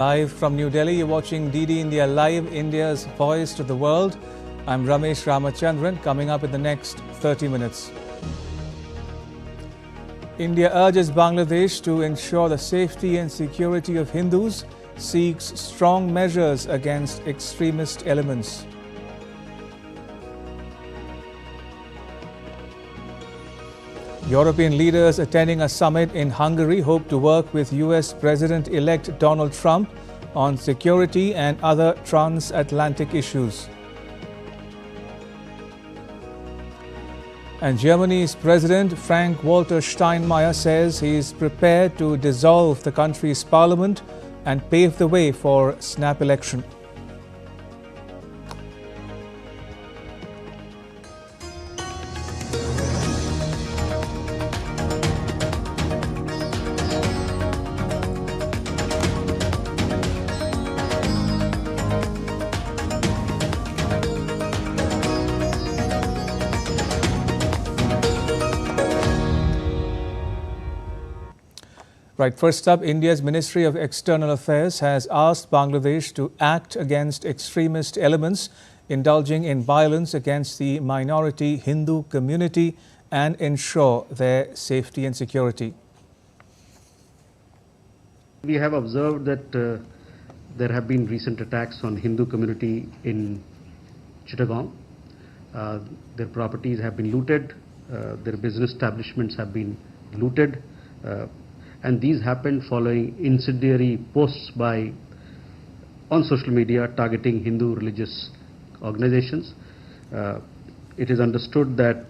Live from New Delhi, you're watching DD India Live, India's voice to the world. I'm Ramesh Ramachandran. Coming up in the next 30 minutes. India urges Bangladesh to ensure the safety and security of Hindus, seeks strong measures against extremist elements. European leaders attending a summit in Hungary hope to work with US President-elect Donald Trump on security and other transatlantic issues. And Germany's President Frank-Walter Steinmeier says he is prepared to dissolve the country's parliament and pave the way for snap election. Right, first up, India's Ministry of External Affairs has asked Bangladesh to act against extremist elements indulging in violence against the minority Hindu community and ensure their safety and security. We have observed that there have been recent attacks on Hindu community in Chittagong. Their properties have been looted, their business establishments have been looted. And these happened following incendiary posts on social media targeting Hindu religious organizations. It is understood that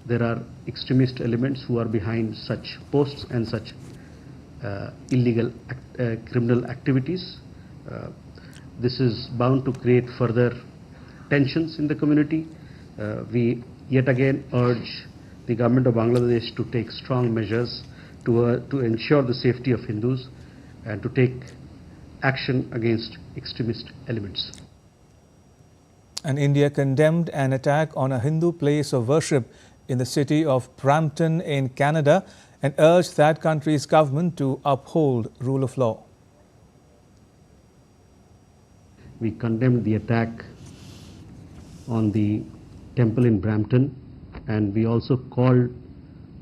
there are extremist elements who are behind such posts and such illegal criminal activities. This is bound to create further tensions in the community. We yet again urge the government of Bangladesh to take strong measures to ensure the safety of Hindus and to take action against extremist elements. And India condemned an attack on a Hindu place of worship in the city of Brampton in Canada and urged that country's government to uphold rule of law. We condemned the attack on the temple in Brampton, and we also called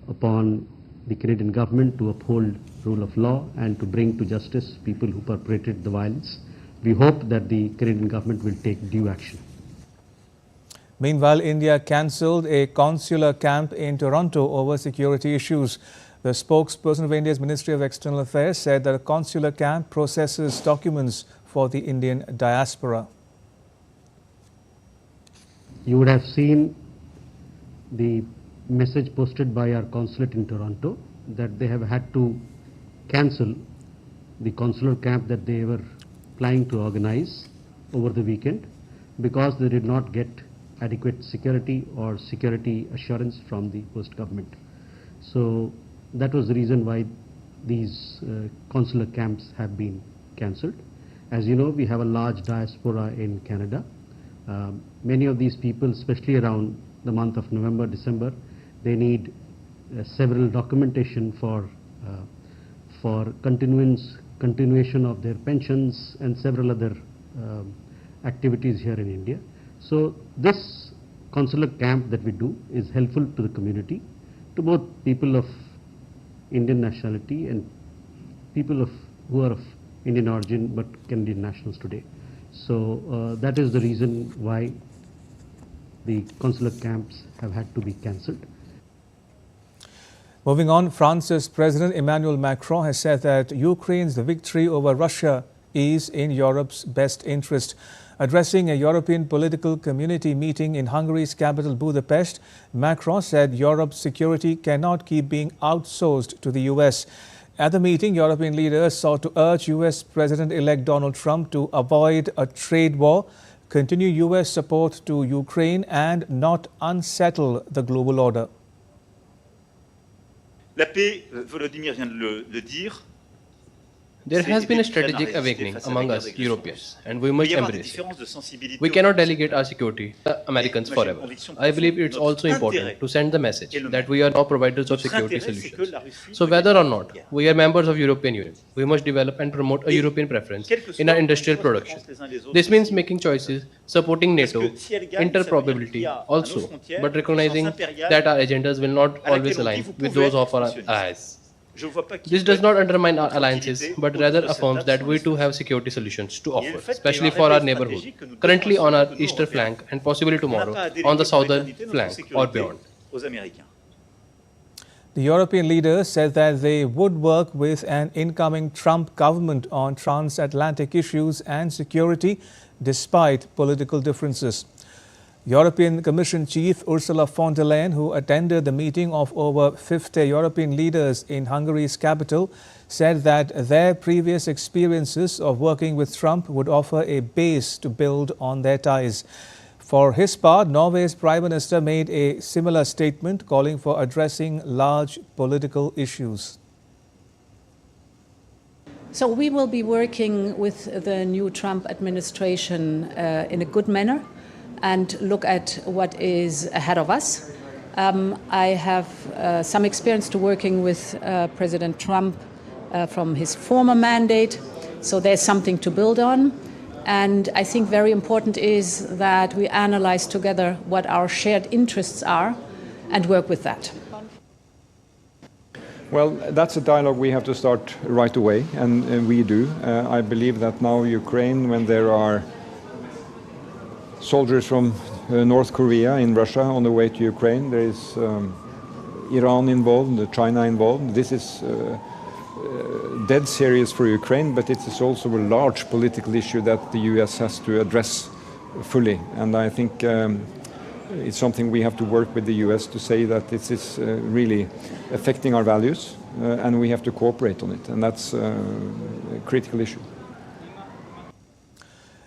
upon the Canadian government to uphold rule of law and to bring to justice people who perpetrated the violence. We hope that the Canadian government will take due action. Meanwhile, India cancelled a consular camp in Toronto over security issues. The spokesperson of India's Ministry of External Affairs said that a consular camp processes documents for the Indian diaspora. You would have seen the message posted by our consulate in Toronto that they have had to cancel the consular camp that they were planning to organize over the weekend because they did not get adequate security or security assurance from the host government. So that was the reason why these consular camps have been cancelled. As you know, we have a large diaspora in Canada. Many of these people, especially around the month of November, December, they need several documentation for continuation of their pensions and several other activities here in India. So this consular camp that we do is helpful to the community, to both people of Indian nationality and people who are of Indian origin but Canadian nationals today. So that is the reason why the consular camps have had to be cancelled. Moving on, France's President Emmanuel Macron has said that Ukraine's victory over Russia is in Europe's best interest. Addressing a European political community meeting in Hungary's capital Budapest, Macron said Europe's security cannot keep being outsourced to the US. At the meeting, European leaders sought to urge US President-elect Donald Trump to avoid a trade war, continue US support to Ukraine and not unsettle the global order. La paix, Volodymyr vient de le dire, There has been a strategic awakening among us Europeans, and we must embrace it. We cannot delegate our security to Americans forever. I believe it's also important to send the message that we are now providers of security solutions. So whether or not we are members of European Union, we must develop and promote a European preference in our industrial production. This means making choices, supporting NATO, interoperability also, but recognizing that our agendas will not always align with those of our allies. This does not undermine our alliances, but rather affirms that we too have security solutions to offer, especially for our neighborhood, currently on our eastern flank and possibly tomorrow on the southern flank or beyond. The European leaders said that they would work with an incoming Trump government on transatlantic issues and security despite political differences. European Commission Chief Ursula von der Leyen, who attended the meeting of over 50 European leaders in Hungary's capital, said that their previous experiences of working with Trump would offer a base to build on their ties. For his part, Norway's Prime Minister made a similar statement calling for addressing large political issues. So we will be working with the new Trump administration in a good manner and look at what is ahead of us. I have some experience to working with President Trump from his former mandate, so there's something to build on. And I think very important is that we analyze together what our shared interests are and work with that. Well, that's a dialogue we have to start right away, and we do. I believe that now Ukraine, when there are soldiers from North Korea in Russia on the way to Ukraine, there is Iran involved, China involved. This is dead serious for Ukraine, but it is also a large political issue that the US has to address fully. And I think it's something we have to work with the US to say that this is really affecting our values, and we have to cooperate on it. And that's a critical issue.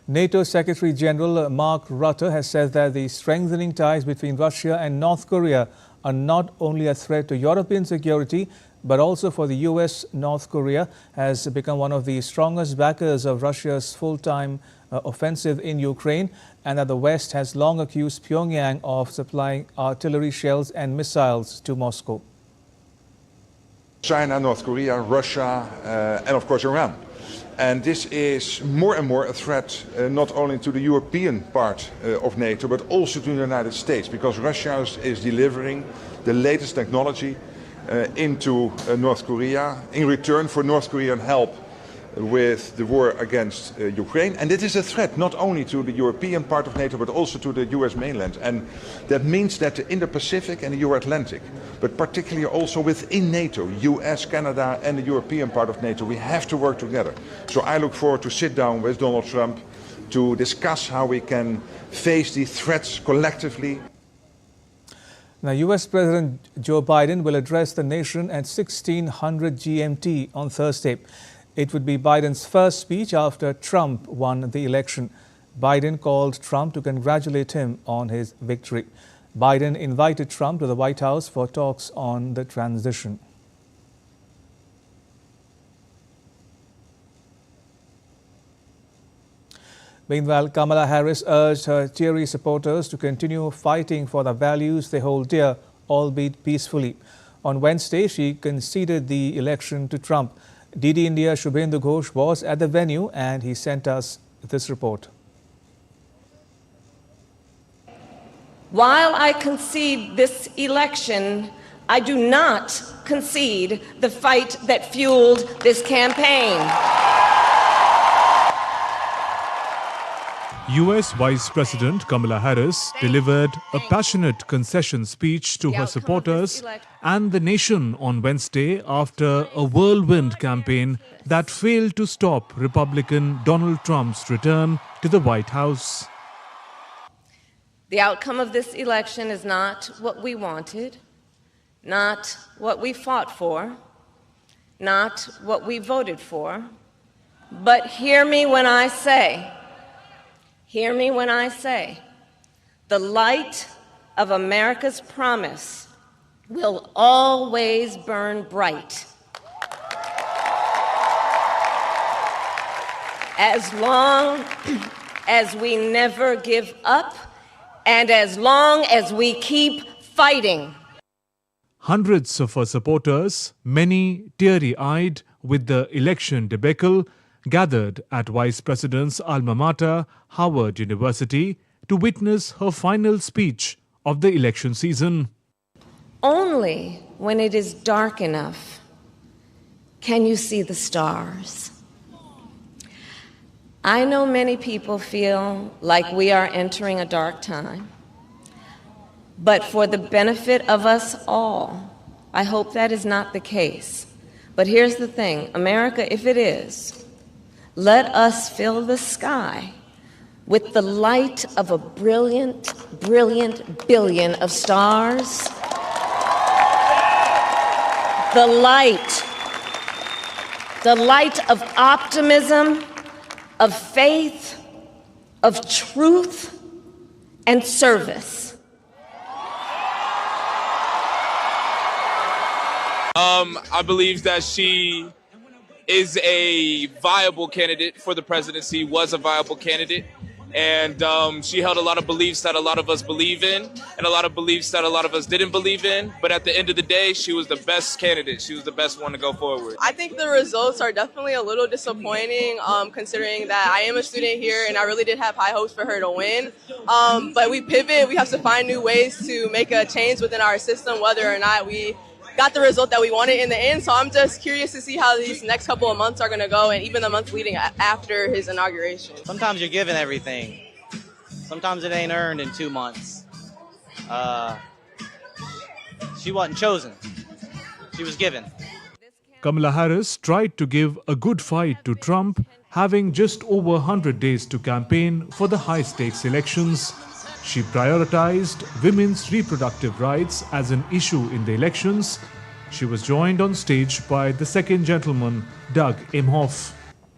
NATO Secretary General Mark Rutte has said that the strengthening ties between Russia and North Korea are not only a threat to European security, but also for the US. North Korea has become one of the strongest backers of Russia's full-time offensive in Ukraine, and that the West has long accused Pyongyang of supplying artillery shells and missiles to Moscow. China, North Korea, Russia, and of course Iran. And this is more and more a threat not only to the European part of NATO, but also to the United States, because Russia is delivering the latest technology into North Korea in return for North Korean help with the war against Ukraine. And it is a threat not only to the European part of NATO, but also to the US mainland. And that means that the Indo-Pacific and the Euro-Atlantic, but particularly also within NATO, US, Canada and the European part of NATO, we have to work together. So I look forward to sit down with Donald Trump to discuss how we can face these threats collectively. Now, US President Joe Biden will address the nation at 1600 GMT on Thursday. It would be Biden's first speech after Trump won the election. Biden called Trump to congratulate him on his victory. Biden invited Trump to the White House for talks on the transition. Meanwhile, Kamala Harris urged her cheery supporters to continue fighting for the values they hold dear, albeit peacefully. On Wednesday, she conceded the election to Trump. DD India Shubhendu Ghosh was at the venue, and he sent us this report. While I concede this election, I do not concede the fight that fueled this campaign. US Vice President Kamala Harris delivered a passionate concession speech to her supporters and the nation on Wednesday after a whirlwind campaign that failed to stop Republican Donald Trump's return to the White House. The outcome of this election is not what we wanted, not what we fought for, not what we voted for, but hear me when I say, the light of America's promise will always burn bright. as long as we never give up and as long as we keep fighting. Hundreds of her supporters, many teary-eyed with the election debacle, gathered at Vice President's alma mater, Howard University, to witness her final speech of the election season. Only when it is dark enough can you see the stars. I know many people feel like we are entering a dark time, but for the benefit of us all, I hope that is not the case. But here's the thing, America, if it is, let us fill the sky with the light of a brilliant, brilliant billion of stars. The light of optimism, of faith, of truth, and service. I believe that she is a viable candidate for the presidency, was a viable candidate. And she held a lot of beliefs that a lot of us believe in and a lot of beliefs that a lot of us didn't believe in. But at the end of the day, she was the best candidate. She was the best one to go forward. I think the results are definitely a little disappointing, considering that I am a student here and I really did have high hopes for her to win. But we pivot. We have to find new ways to make a change within our system, whether or not we got the result that we wanted in the end. So I'm just curious to see how these next couple of months are going to go, and even the months leading after his inauguration. Sometimes you're given everything. Sometimes it ain't earned in 2 months. She wasn't chosen. She was given. Kamala Harris tried to give a good fight to Trump, having just over 100 days to campaign for the high-stakes elections. She prioritized women's reproductive rights as an issue in the elections. She was joined on stage by the second gentleman, Doug Emhoff.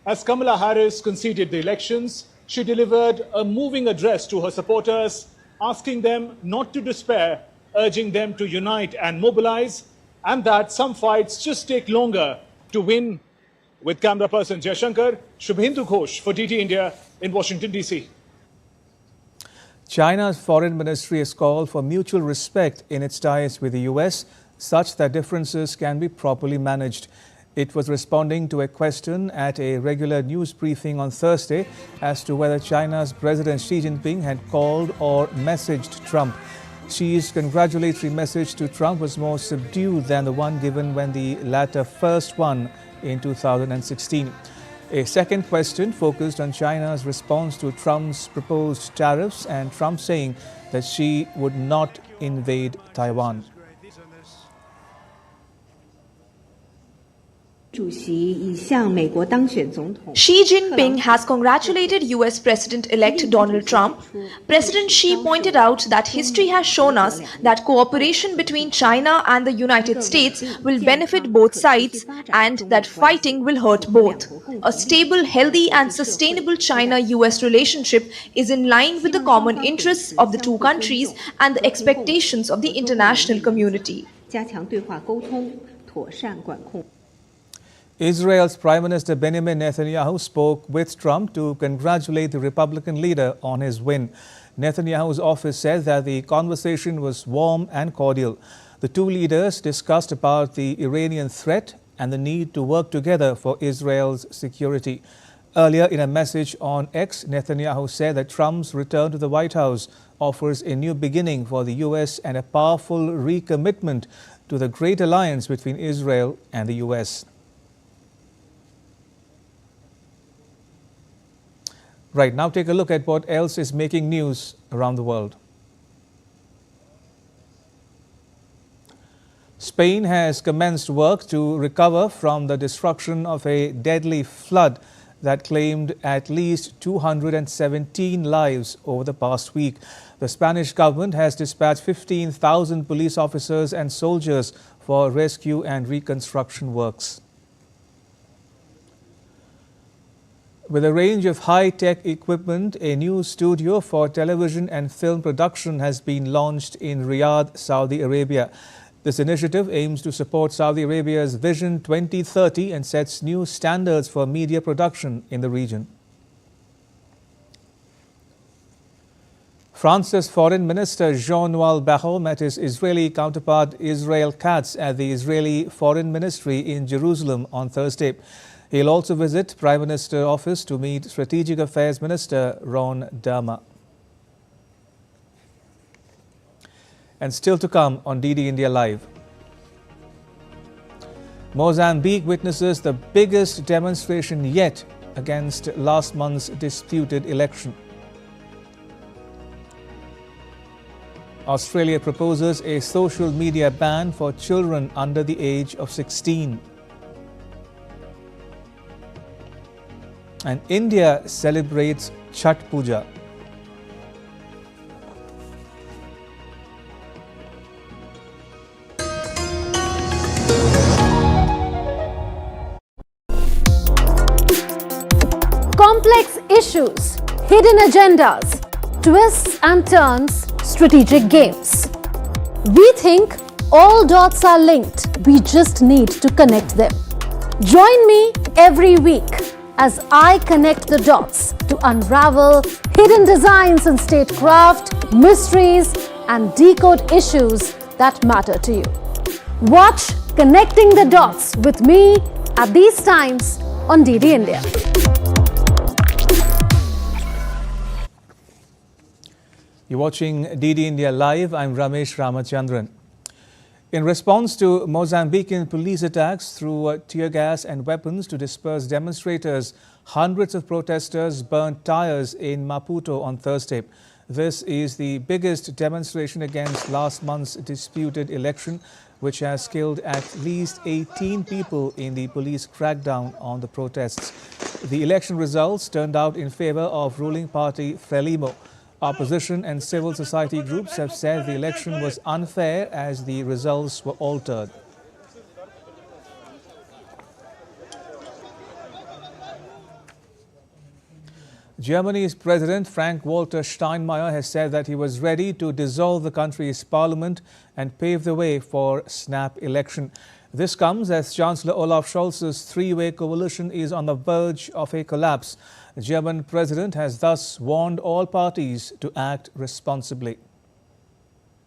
As Kamala Harris conceded the elections, she delivered a moving address to her supporters, asking them not to despair, urging them to unite and mobilize, and that some fights just take longer to win. With camera person Jayashankar, Shubhendu Ghosh for DT India in Washington, D.C. China's foreign ministry has called for mutual respect in its ties with the US, such that differences can be properly managed. It was responding to a question at a regular news briefing on Thursday as to whether China's President Xi Jinping had called or messaged Trump. Xi's congratulatory message to Trump was more subdued than the one given when the latter first won in 2016. A second question focused on China's response to Trump's proposed tariffs and Trump saying that Xi would not invade Taiwan. Xi Jinping has congratulated US President-elect Donald Trump. President Xi pointed out that history has shown us that cooperation between China and the United States will benefit both sides and that fighting will hurt both. A stable, healthy and sustainable China-US relationship is in line with the common interests of the two countries and the expectations of the international community. Israel's Prime Minister Benjamin Netanyahu spoke with Trump to congratulate the Republican leader on his win. Netanyahu's office said that the conversation was warm and cordial. The two leaders discussed about the Iranian threat and the need to work together for Israel's security. Earlier in a message on X, Netanyahu said that Trump's return to the White House offers a new beginning for the US and a powerful recommitment to the great alliance between Israel and the US. Right, now take a look at what else is making news around the world. Spain has commenced work to recover from the destruction of a deadly flood that claimed at least 217 lives over the past week. The Spanish government has dispatched 15,000 police officers and soldiers for rescue and reconstruction works. With a range of high-tech equipment, a new studio for television and film production has been launched in Riyadh, Saudi Arabia. This initiative aims to support Saudi Arabia's Vision 2030 and sets new standards for media production in the region. France's Foreign Minister Jean-Noel Barrot met his Israeli counterpart Israel Katz at the Israeli Foreign Ministry in Jerusalem on Thursday. He'll also visit Prime Minister's office to meet Strategic Affairs Minister Ron Dermer. And still to come on DD India Live. Mozambique witnesses the biggest demonstration yet against last month's disputed election. Australia proposes a social media ban for children under the age of 16. And India celebrates Chhath Puja. Complex issues, hidden agendas, twists and turns, strategic games. We think all dots are linked. We just need to connect them. Join me every week as I connect the dots to unravel hidden designs in statecraft, mysteries, and decode issues that matter to you. Watch Connecting the Dots with me at these times on DD India. You're watching DD India Live. I'm Ramesh Ramachandran. In response to Mozambican police attacks through tear gas and weapons to disperse demonstrators, hundreds of protesters burned tires in Maputo on Thursday. This is the biggest demonstration against last month's disputed election, which has killed at least 18 people in the police crackdown on the protests. The election results turned out in favor of ruling party Frelimo. Opposition and civil society groups have said the election was unfair as the results were altered. Germany's President Frank-Walter Steinmeier has said that he was ready to dissolve the country's parliament and pave the way for snap election. This comes as Chancellor Olaf Scholz's three-way coalition is on the verge of a collapse. The German president has thus warned all parties to act responsibly.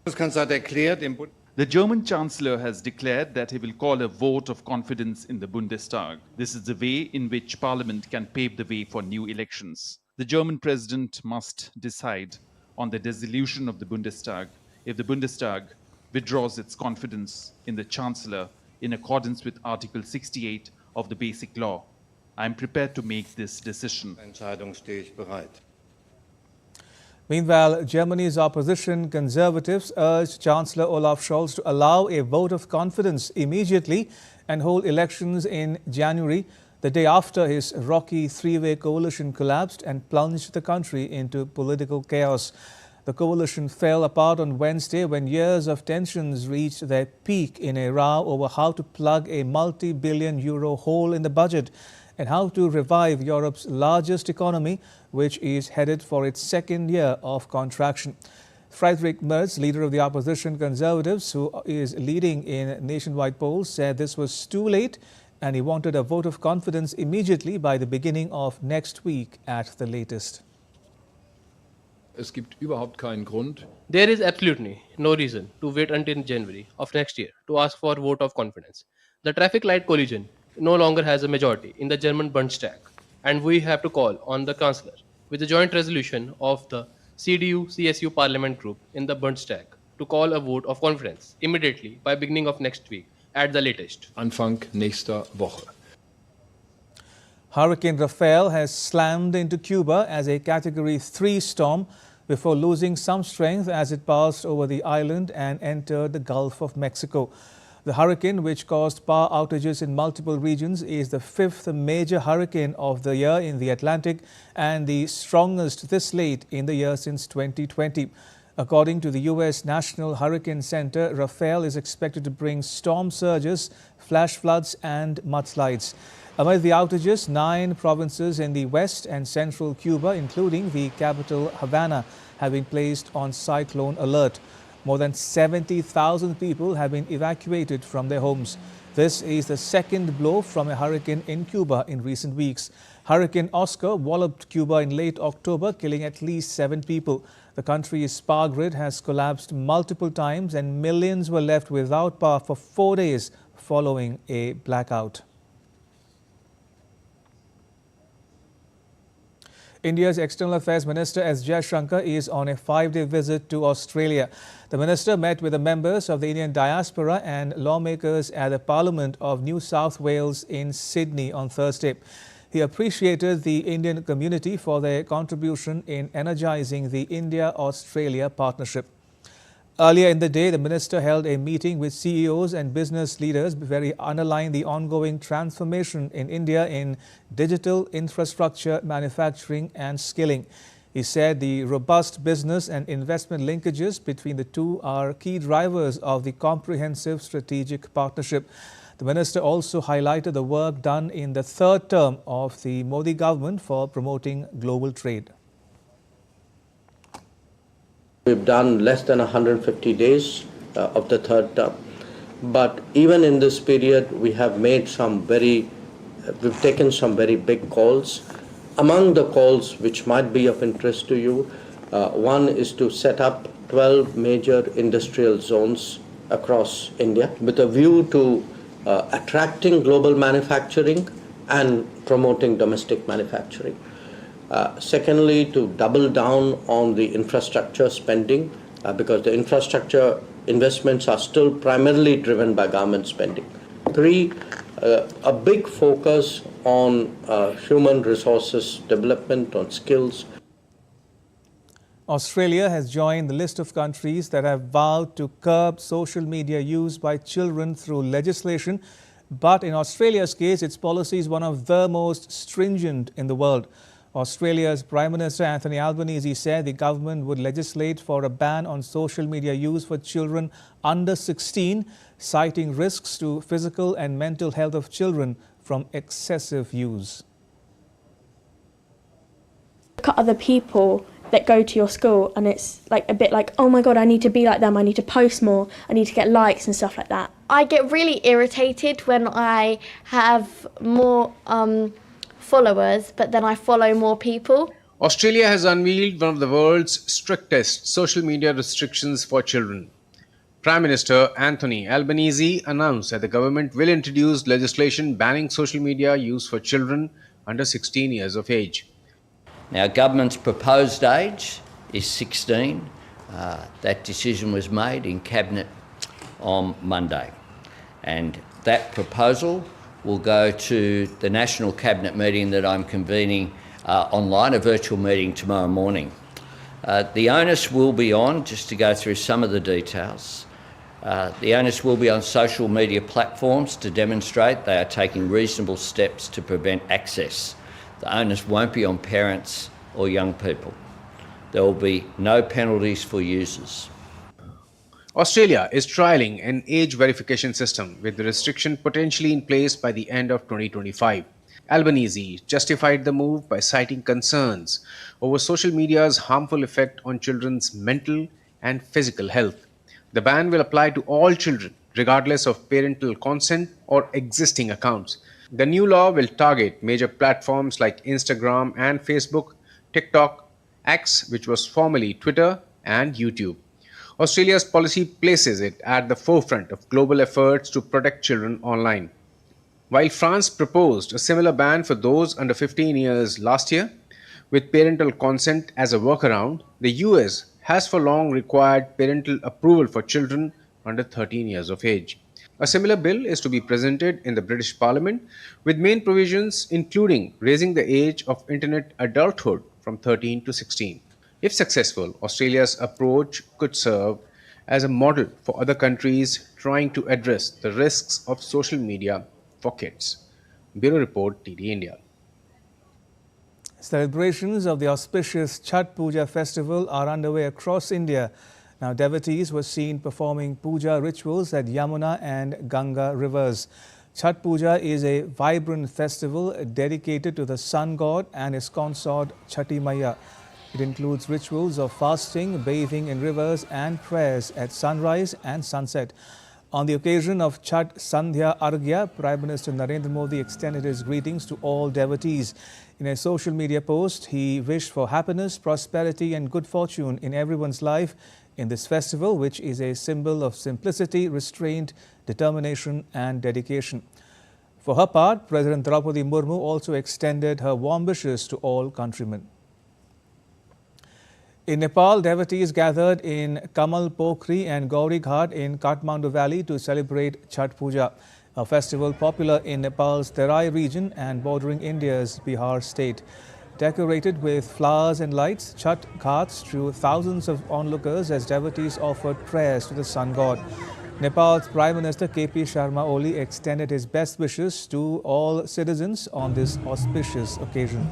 The German Chancellor has declared that he will call a vote of confidence in the Bundestag. This is the way in which Parliament can pave the way for new elections. The German president must decide on the dissolution of the Bundestag if the Bundestag withdraws its confidence in the Chancellor in accordance with Article 68 of the Basic Law. I am prepared to make this decision. Meanwhile, Germany's opposition conservatives urged Chancellor Olaf Scholz to allow a vote of confidence immediately and hold elections in January, the day after his rocky three-way coalition collapsed and plunged the country into political chaos. The coalition fell apart on Wednesday when years of tensions reached their peak in a row over how to plug a multi-billion euro hole in the budget and how to revive Europe's largest economy, which is headed for its second year of contraction. Friedrich Merz, leader of the opposition Conservatives, who is leading in nationwide polls, said this was too late and he wanted a vote of confidence immediately by the beginning of next week at the latest. Es gibt überhaupt keinen Grund. There is absolutely no reason to wait until January of next year to ask for a vote of confidence. The traffic light coalition no longer has a majority in the German Bundestag, and we have to call on the Chancellor with a joint resolution of the CDU-CSU Parliament Group in the Bundestag to call a vote of confidence immediately by beginning of next week at the latest. Anfang nächster Woche. Hurricane Rafael has slammed into Cuba as a Category 3 storm before losing some strength as it passed over the island and entered the Gulf of Mexico. The hurricane, which caused power outages in multiple regions, is the fifth major hurricane of the year in the Atlantic and the strongest this late in the year since 2020. According to the U.S. National Hurricane Center, Rafael is expected to bring storm surges, flash floods and mudslides. Amid the outages, 9 provinces in the west and central Cuba, including the capital Havana, have been placed on cyclone alert. More than 70,000 people have been evacuated from their homes. This is the second blow from a hurricane in Cuba in recent weeks. Hurricane Oscar walloped Cuba in late October, killing at least 7 people. The country's power grid has collapsed multiple times and millions were left without power for 4 days following a blackout. India's External Affairs Minister S. Jaishankar is on a 5-day visit to Australia. The minister met with the members of the Indian diaspora and lawmakers at the Parliament of New South Wales in Sydney on Thursday. He appreciated the Indian community for their contribution in energizing the India-Australia partnership. Earlier in the day, the minister held a meeting with CEOs and business leaders where he underlined the ongoing transformation in India in digital infrastructure, manufacturing and skilling. He said the robust business and investment linkages between the two are key drivers of the comprehensive strategic partnership. The minister also highlighted the work done in the third term of the Modi government for promoting global trade. We've done less than 150 days of the third term, but even in this period we have made we've taken some very big calls. Among the calls which might be of interest to you, one is to set up 12 major industrial zones across India with a view to attracting global manufacturing and promoting domestic manufacturing. Secondly, to double down on the infrastructure spending because the infrastructure investments are still primarily driven by government spending. 3, a big focus on human resources development, on skills. Australia has joined the list of countries that have vowed to curb social media use by children through legislation. But in Australia's case, its policy is one of the most stringent in the world. Australia's Prime Minister Anthony Albanese said the government would legislate for a ban on social media use for children under 16, citing risks to physical and mental health of children from excessive use. Look at other people that go to your school and it's like a bit like, oh my God, I need to be like them. I need to post more. I need to get likes and stuff like that. I get really irritated when I have more followers, but then I follow more people. Australia has unveiled one of the world's strictest social media restrictions for children. Prime Minister Anthony Albanese announced that the government will introduce legislation banning social media use for children under 16 years of age. Now, government's proposed age is 16. That decision was made in Cabinet on Monday, and that proposal will go to the National Cabinet meeting that I'm convening online, a virtual meeting tomorrow morning. The onus will be on, just to go through some of the details, the onus will be on social media platforms to demonstrate they are taking reasonable steps to prevent access. The onus won't be on parents or young people. There will be no penalties for users. Australia is trialling an age verification system with the restriction potentially in place by the end of 2025. Albanese justified the move by citing concerns over social media's harmful effect on children's mental and physical health. The ban will apply to all children, regardless of parental consent or existing accounts. The new law will target major platforms like Instagram and Facebook, TikTok, X, which was formerly Twitter, and YouTube. Australia's policy places it at the forefront of global efforts to protect children online. While France proposed a similar ban for those under 15 years last year, with parental consent as a workaround, the US has for long required parental approval for children under 13 years of age. A similar bill is to be presented in the British Parliament, with main provisions including raising the age of internet adulthood from 13 to 16. If successful, Australia's approach could serve as a model for other countries trying to address the risks of social media for kids. Bureau Report, TD India. Celebrations of the auspicious Chhath Puja festival are underway across India. Now, devotees were seen performing puja rituals at Yamuna and Ganga rivers. Chhath Puja is a vibrant festival dedicated to the sun god and his consort Chhati Maiya. It includes rituals of fasting, bathing in rivers and prayers at sunrise and sunset. On the occasion of Chhath Sandhya Arghya, Prime Minister Narendra Modi extended his greetings to all devotees. In a social media post, he wished for happiness, prosperity and good fortune in everyone's life in this festival, which is a symbol of simplicity, restraint, determination and dedication. For her part, President Draupadi Murmu also extended her warm wishes to all countrymen. In Nepal, devotees gathered in Kamal Pokhri and Gauri Ghat in Kathmandu Valley to celebrate Chhath Puja, a festival popular in Nepal's Terai region and bordering India's Bihar state. Decorated with flowers and lights, Chhath Ghats drew thousands of onlookers as devotees offered prayers to the sun god. Nepal's Prime Minister KP Sharma Oli extended his best wishes to all citizens on this auspicious occasion.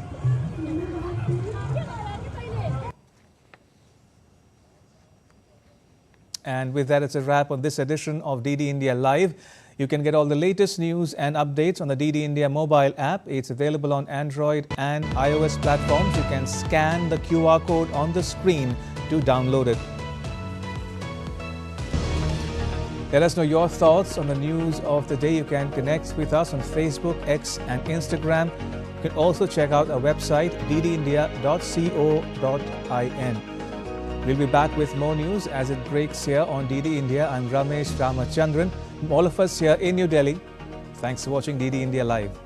And with that, it's a wrap on this edition of DD India Live. You can get all the latest news and updates on the DD India mobile app. It's available on Android and iOS platforms. You can scan the QR code on the screen to download it. Let us know your thoughts on the news of the day. You can connect with us on Facebook, X and Instagram. You can also check out our website, ddindia.co.in. We'll be back with more news as it breaks here on DD India. I'm Ramesh Ramachandran. From all of us here in New Delhi, thanks for watching DD India Live.